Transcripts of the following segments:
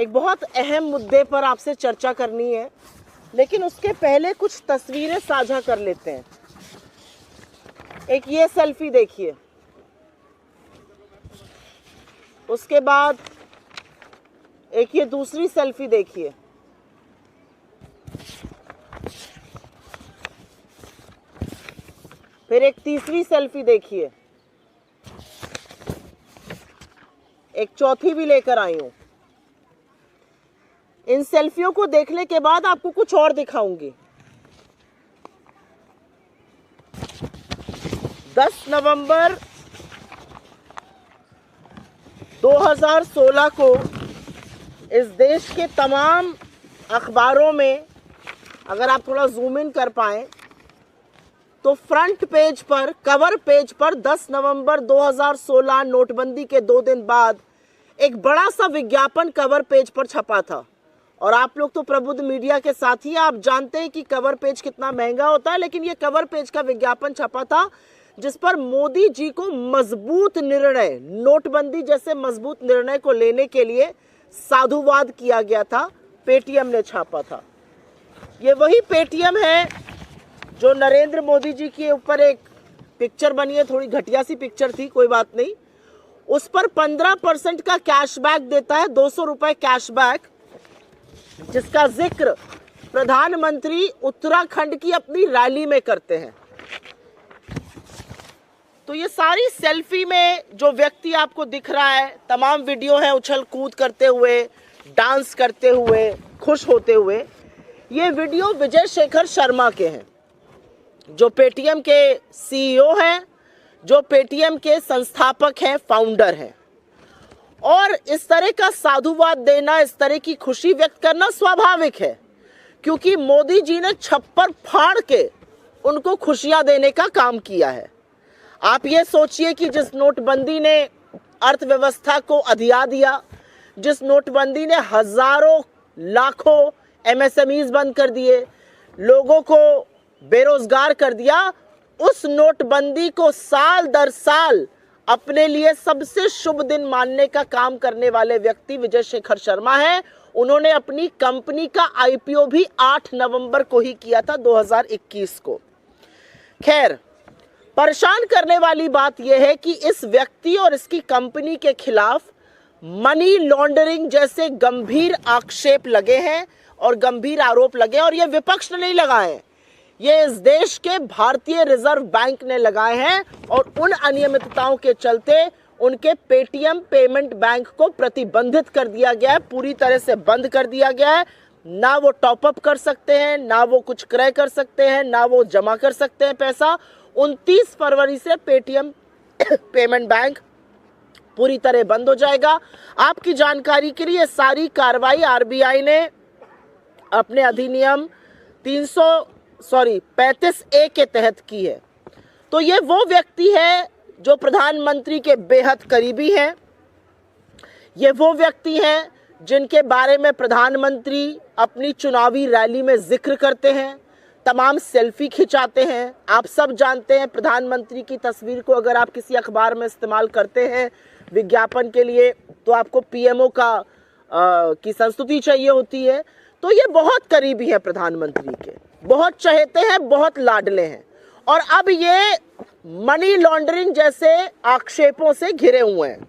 एक बहुत अहम मुद्दे पर आपसे चर्चा करनी है, लेकिन उसके पहले कुछ तस्वीरें साझा कर लेते हैं। एक ये सेल्फी देखिए, उसके बाद एक ये दूसरी सेल्फी देखिए, फिर एक तीसरी सेल्फी देखिए, एक चौथी भी लेकर आई हूं। इन सेल्फियों को देखने के बाद आपको कुछ और दिखाऊंगी। 10 नवंबर 2016 को इस देश के तमाम अखबारों में, अगर आप थोड़ा जूम इन कर पाएं, तो फ्रंट पेज पर, कवर पेज पर 10 नवंबर 2016 नोटबंदी के 2 दिन बाद एक बड़ा सा विज्ञापन कवर पेज पर छपा था। और आप लोग तो प्रबुद्ध मीडिया के साथ ही आप जानते हैं कि कवर पेज कितना महंगा होता है, लेकिन ये कवर पेज का विज्ञापन छपा था जिस पर मोदी जी को मजबूत निर्णय, नोटबंदी जैसे मजबूत निर्णय को लेने के लिए साधुवाद किया गया था। पेटीएम ने छापा था। ये वही पेटीएम है जो नरेंद्र मोदी जी के ऊपर एक पिक्चर बनी है, थोड़ी घटिया सी पिक्चर थी, कोई बात नहीं। उस पर 15% का कैशबैक देता है, 200 रुपए कैशबैक, जिसका जिक्र प्रधानमंत्री उत्तराखंड की अपनी रैली में करते हैं। तो ये सारी सेल्फी में जो व्यक्ति आपको दिख रहा है, तमाम वीडियो है उछल कूद करते हुए, डांस करते हुए, खुश होते हुए। ये वीडियो विजय शेखर शर्मा के हैं, जो पेटीएम के सीईओ हैं, जो पेटीएम के संस्थापक हैं, फाउंडर हैं। और इस तरह का साधुवाद देना, इस तरह की खुशी व्यक्त करना स्वाभाविक है, क्योंकि मोदी जी ने छप्पर फाड़ के उनको खुशियां देने का काम किया है। आप ये सोचिए कि जिस नोटबंदी ने अर्थव्यवस्था को अधिया दिया, जिस नोटबंदी ने हजारों लाखों एमएसएमईज बंद कर दिए, लोगों को बेरोजगार कर दिया, उस नोटबंदी को साल दर साल अपने लिए सबसे शुभ दिन मानने का काम करने वाले व्यक्ति विजय शेखर शर्मा है। उन्होंने अपनी कंपनी का आईपीओ भी 8 नवंबर को ही किया था, 2021 को। खैर, परेशान करने वाली बात यह है कि इस व्यक्ति और इसकी कंपनी के खिलाफ मनी लॉन्ड्रिंग जैसे गंभीर आक्षेप लगे हैं और गंभीर आरोप लगे, और ये विपक्ष ने नहीं लगाए, ये इस देश के भारतीय रिजर्व बैंक ने लगाए हैं। और उन अनियमितताओं के चलते उनके पेटीएम पेमेंट बैंक को प्रतिबंधित कर दिया गया है, पूरी तरह से बंद कर दिया गया है। ना वो टॉपअप कर सकते हैं, ना वो कुछ क्रय कर सकते हैं, ना वो जमा कर सकते हैं पैसा। 29 फरवरी से पेटीएम पेमेंट बैंक पूरी तरह बंद हो जाएगा। आपकी जानकारी के लिए सारी कार्रवाई आरबीआई ने अपने अधिनियम 35A के तहत की है। तो ये वो व्यक्ति है जो प्रधानमंत्री के बेहद करीबी हैं। ये वो व्यक्ति हैं जिनके बारे में प्रधानमंत्री अपनी चुनावी रैली में जिक्र करते हैं, तमाम सेल्फी खिंचाते हैं। आप सब जानते हैं, प्रधानमंत्री की तस्वीर को अगर आप किसी अखबार में इस्तेमाल करते हैं विज्ञापन के लिए, तो आपको पीएमओ की संस्तुति चाहिए होती है। तो ये बहुत करीबी है प्रधानमंत्री के, बहुत चहेते हैं, बहुत लाडले हैं। और अब ये मनी लॉन्ड्रिंग जैसे आक्षेपों से घिरे हुए हैं।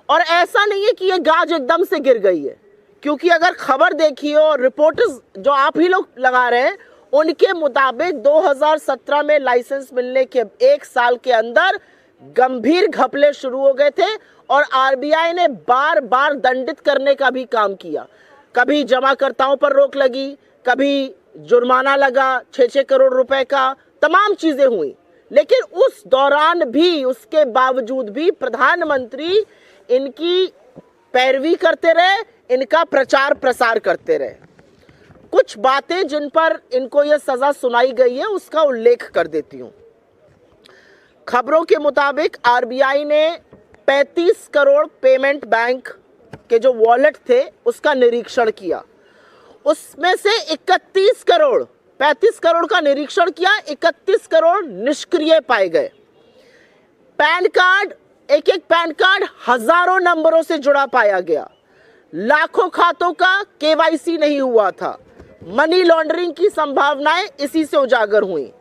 और ऐसा नहीं है कि ये गाज एकदम से गिर गई है, क्योंकि अगर खबर देखिए और रिपोर्टर्स जो आप ही लोग लगा रहे हैं, उनके मुताबिक 2017 में लाइसेंस मिलने के 1 साल के अंदर गंभीर घपले शुरू हो गए थे और आरबीआई ने बार बार दंडित करने का भी काम किया। कभी जमाकर्ताओं पर रोक लगी, कभी जुर्माना लगा 6-6 करोड़ रुपए का, तमाम चीजें हुई। लेकिन उस दौरान भी, उसके बावजूद भी प्रधानमंत्री इनकी पैरवी करते रहे, इनका प्रचार प्रसार करते रहे। कुछ बातें जिन पर इनको यह सजा सुनाई गई है उसका उल्लेख कर देती हूं। खबरों के मुताबिक आरबीआई ने 35 करोड़ पेमेंट बैंक के जो वॉलेट थे उसका निरीक्षण किया। उसमें से 31 करोड़, 35 करोड़ का निरीक्षण किया, 31 करोड़ निष्क्रिय पाए गए। पैन कार्ड, एक एक पैन कार्ड हजारों नंबरों से जुड़ा पाया गया। लाखों खातों का केवाईसी नहीं हुआ था। मनी लॉन्ड्रिंग की संभावनाएं इसी से उजागर हुई।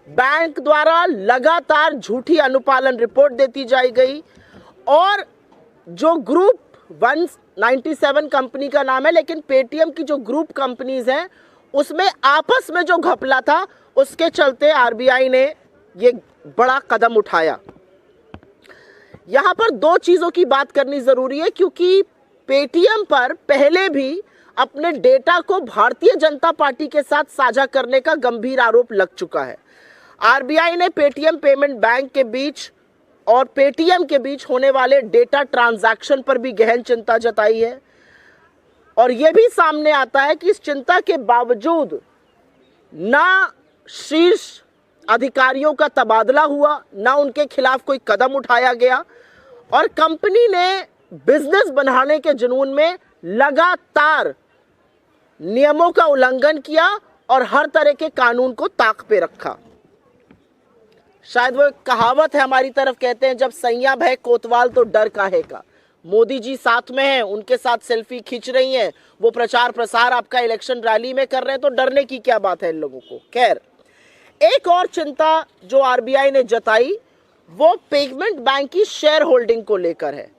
बैंक द्वारा लगातार झूठी अनुपालन रिपोर्ट देती जाई गई और जो ग्रुप 197 कंपनी का नाम है, लेकिन पेटीएम की जो ग्रुप कंपनीज हैं उसमें आपस में जो घपला था, उसके चलते आरबीआई ने ये बड़ा कदम उठाया। यहां पर दो चीजों की बात करनी जरूरी है, क्योंकि पेटीएम पर पहले भी अपने डेटा को भारतीय जनता पार्टी के साथ साझा करने का गंभीर आरोप लग चुका है। आरबीआई ने पेटीएम पेमेंट बैंक के बीच और पेटीएम के बीच होने वाले डेटा ट्रांजैक्शन पर भी गहन चिंता जताई है और यह भी सामने आता है कि इस चिंता के बावजूद ना शीर्ष अधिकारियों का तबादला हुआ, ना उनके खिलाफ कोई कदम उठाया गया और कंपनी ने बिजनेस बढ़ाने के जुनून में लगातार नियमों का उल्लंघन किया और हर तरह के कानून को ताक पे रखा। शायद वो कहावत है हमारी तरफ, कहते हैं जब सैया भय कोतवाल तो डर काहे का। मोदी जी साथ में हैं, उनके साथ सेल्फी खींच रही हैं, वो प्रचार प्रसार आपका इलेक्शन रैली में कर रहे हैं, तो डरने की क्या बात है इन लोगों को। खैर, एक और चिंता जो आरबीआई ने जताई वो पेमेंट बैंक की शेयर होल्डिंग को लेकर है।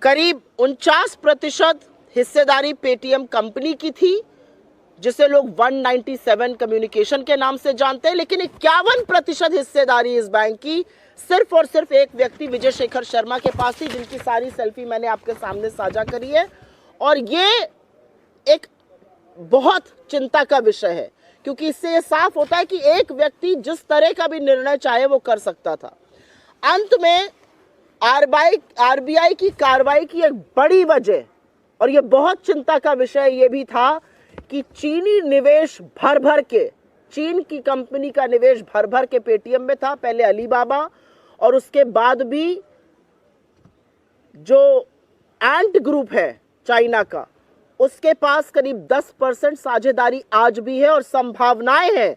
करीब 49% हिस्सेदारी पेटीएम कंपनी की थी, जिसे लोग 197 कम्युनिकेशन के नाम से जानते हैं, लेकिन 51% हिस्सेदारी इस बैंक की सिर्फ और सिर्फ एक व्यक्ति विजय शेखर शर्मा के पास थी, जिनकी सारी सेल्फी मैंने आपके सामने साझा करी है। और ये एक बहुत चिंता का विषय है, क्योंकि इससे ये साफ होता है कि एक व्यक्ति जिस तरह का भी निर्णय चाहे वो कर सकता था। अंत में आरबीआई की कार्रवाई की एक बड़ी वजह, और ये बहुत चिंता का विषय ये भी था कि चीनी निवेश भर भर के, चीन की कंपनी का निवेश भर भर के पेटीएम में था, पहले अलीबाबा और उसके बाद भी जो एंट ग्रुप है चाइना का, उसके पास करीब 10% साझेदारी आज भी है और संभावनाएं हैं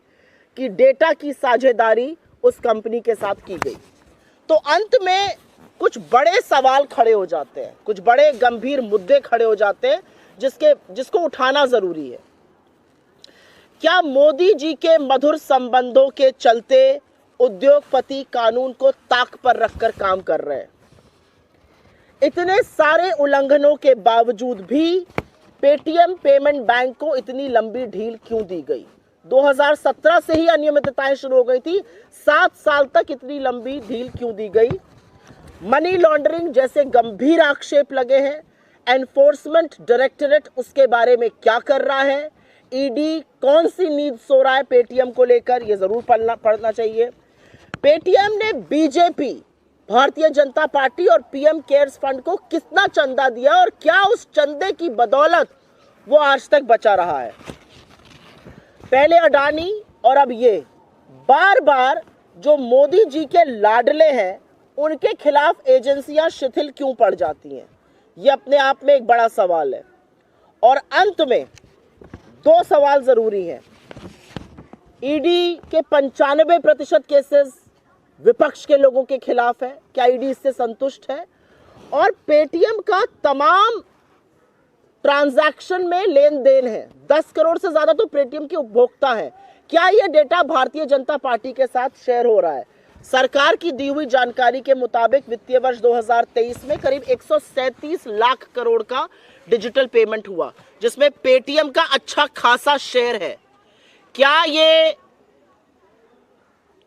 कि डेटा की साझेदारी उस कंपनी के साथ की गई। तो अंत में कुछ बड़े सवाल खड़े हो जाते हैं, कुछ बड़े गंभीर मुद्दे खड़े हो जाते हैं जिसको उठाना जरूरी है। क्या मोदी जी के मधुर संबंधों के चलते उद्योगपति कानून को ताक पर रखकर काम कर रहे हैं? इतने सारे उल्लंघनों के बावजूद भी पेटीएम पेमेंट बैंक को इतनी लंबी ढील क्यों दी गई? 2017 से ही अनियमितताएं शुरू हो गई थी, 7 साल तक इतनी लंबी ढील क्यों दी गई? मनी लॉन्ड्रिंग जैसे गंभीर आक्षेप लगे हैं, एनफोर्समेंट डायरेक्टरेट उसके बारे में क्या कर रहा है? ईडी कौन सी नींद सो रहा है पेटीएम को लेकर, ये जरूर पढ़ना चाहिए। पेटीएम ने बीजेपी, भारतीय जनता पार्टी और पीएम केयर्स फंड को कितना चंदा दिया और क्या उस चंदे की बदौलत वो आज तक बचा रहा है? पहले अडानी और अब ये बार बार जो मोदी जी के लाडले हैं, उनके खिलाफ एजेंसियां शिथिल क्यों पड़ जाती हैं? ये अपने आप में एक बड़ा सवाल है। और अंत में 2 सवाल जरूरी हैं। ईडी के 95% केसेस विपक्ष के लोगों के खिलाफ है, क्या ईडी इससे संतुष्ट है? और पेटीएम का तमाम ट्रांजैक्शन में लेन देन है, 10 करोड़ से ज्यादा तो पेटीएम के उपभोक्ता हैं, क्या यह डेटा भारतीय जनता पार्टी के साथ शेयर हो रहा है? सरकार की दी हुई जानकारी के मुताबिक वित्तीय वर्ष 2023 में करीब 137 लाख करोड़ का डिजिटल पेमेंट हुआ, जिसमें पेटीएम का अच्छा खासा शेयर है। क्या ये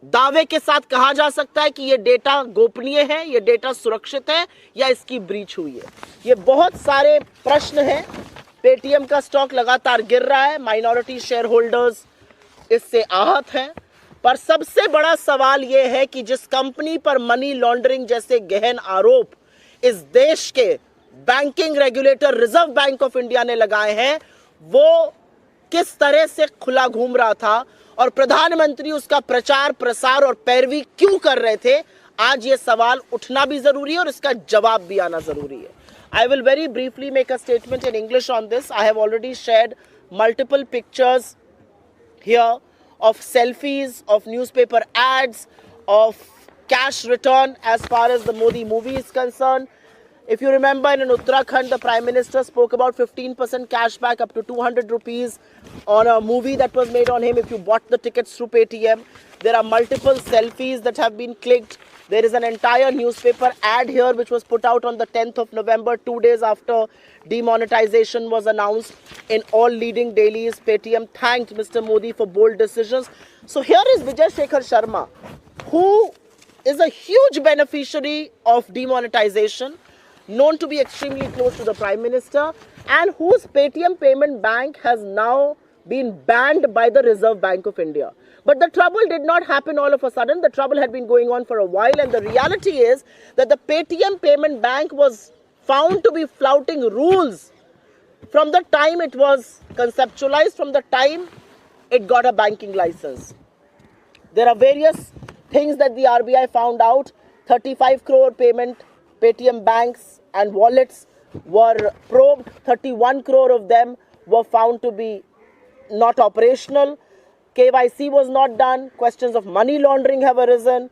दावे के साथ कहा जा सकता है कि ये डेटा गोपनीय है, ये डेटा सुरक्षित है, या इसकी ब्रीच हुई है? ये बहुत सारे प्रश्न हैं। पेटीएम का स्टॉक लगातार गिर रहा है, माइनॉरिटी शेयर होल्डर्स इससे आहत हैं, पर सबसे बड़ा सवाल यह है कि जिस कंपनी पर मनी लॉन्ड्रिंग जैसे गहन आरोप इस देश के banking regulator reserve bank of India ने लगाए हैं, वो किस तरह से खुला घूम रहा था और प्रधानमंत्री उसका प्रचार प्रसार और पैरवी क्यों कर रहे थे? आज ये सवाल उठना भी जरूरी है और इसका जवाब भी आना जरूरी है। I will very briefly make a statement in English on this. I have already shared multiple pictures here of selfies, of newspaper ads, of cash return as far as the Modi movie is concerned. If you remember, in Uttarakhand, the Prime Minister spoke about 15% cashback up to 200 rupees on a movie that was made on him if you bought the tickets through Paytm. There are multiple selfies that have been clicked. There is an entire newspaper ad here which was put out on the 10th of November, 2 days after demonetization was announced. In all leading dailies, Paytm thanked Mr. Modi for bold decisions. So here is Vijay Shekhar Sharma, who is a huge beneficiary of demonetization, known to be extremely close to the Prime Minister, and whose Paytm Payment Bank has now been banned by the Reserve Bank of India. But the trouble did not happen all of a sudden. The trouble had been going on for a while, and the reality is that the Paytm Payment Bank was found to be flouting rules from the time it was conceptualized, from the time it got a banking license. There are various things that the RBI found out. 35 crore Paytm banks and wallets were probed. 31 crore of them were found to be not operational. KYC was not done. Questions of money laundering have arisen.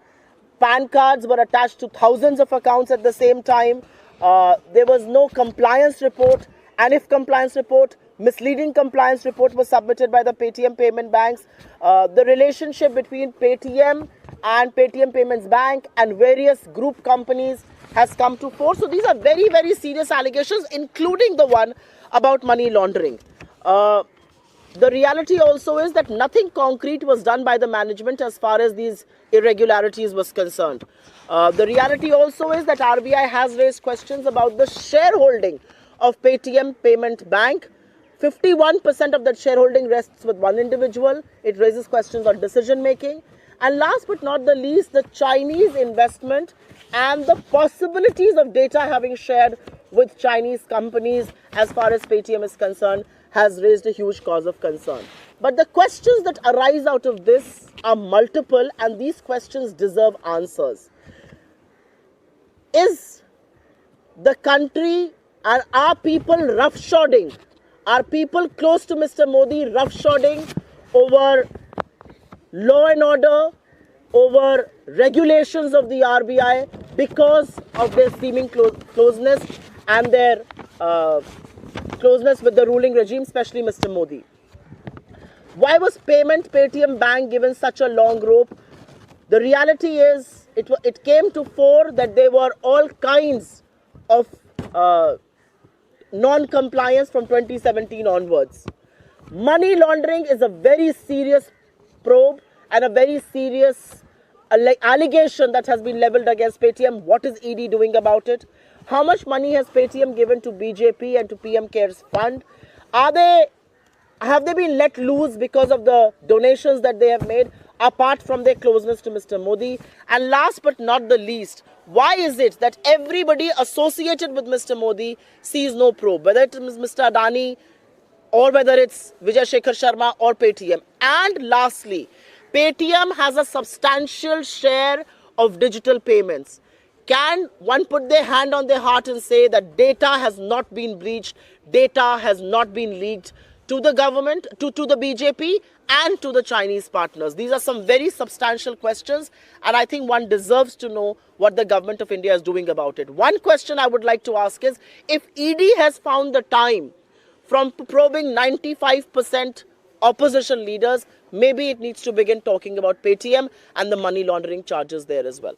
PAN cards were attached to thousands of accounts at the same time. There was no compliance report, and if compliance report, misleading compliance report was submitted by the Paytm payment banks. The relationship between Paytm and Paytm Payments Bank and various group companies has come to fore. So these are very, very serious allegations, including the one about money laundering. The reality also is that nothing concrete was done by the management as far as these irregularities was concerned. The reality also is that RBI has raised questions about the shareholding of Paytm Payment Bank. 51% of that shareholding rests with one individual. It raises questions on decision making. And last but not the least, the Chinese investment and the possibilities of data having shared with Chinese companies as far as Paytm is concerned has raised a huge cause of concern. But the questions that arise out of this are multiple, and these questions deserve answers. Is the country and our people roughshodding? Are people close to Mr. Modi roughshodding over law and order, over regulations of the RBI because of their seeming closeness and their closeness with the ruling regime, especially Mr. Modi? Why was Paytm Bank given such a long rope? The reality is it came to fore that there were all kinds of non-compliance from 2017 onwards. Money laundering is a very serious probe and a very serious allegation that has been leveled against Paytm. What is ED doing about it? How much money has Paytm given to BJP and to PM CARES Fund? Have they been let loose because of the donations that they have made, apart from their closeness to Mr. Modi? And last but not the least, why is it that everybody associated with Mr. Modi sees no probe, whether it is Mr. Adani or whether it's Vijay Shekhar Sharma or Paytm? And lastly, Paytm has a substantial share of digital payments. Can one put their hand on their heart and say that data has not been breached, data has not been leaked to the government, to the BJP and to the Chinese partners? These are some very substantial questions, and I think one deserves to know what the government of India is doing about it. One question I would like to ask is, if ED has found the time from probing 95% opposition leaders, maybe it needs to begin talking about Paytm and the money laundering charges there as well.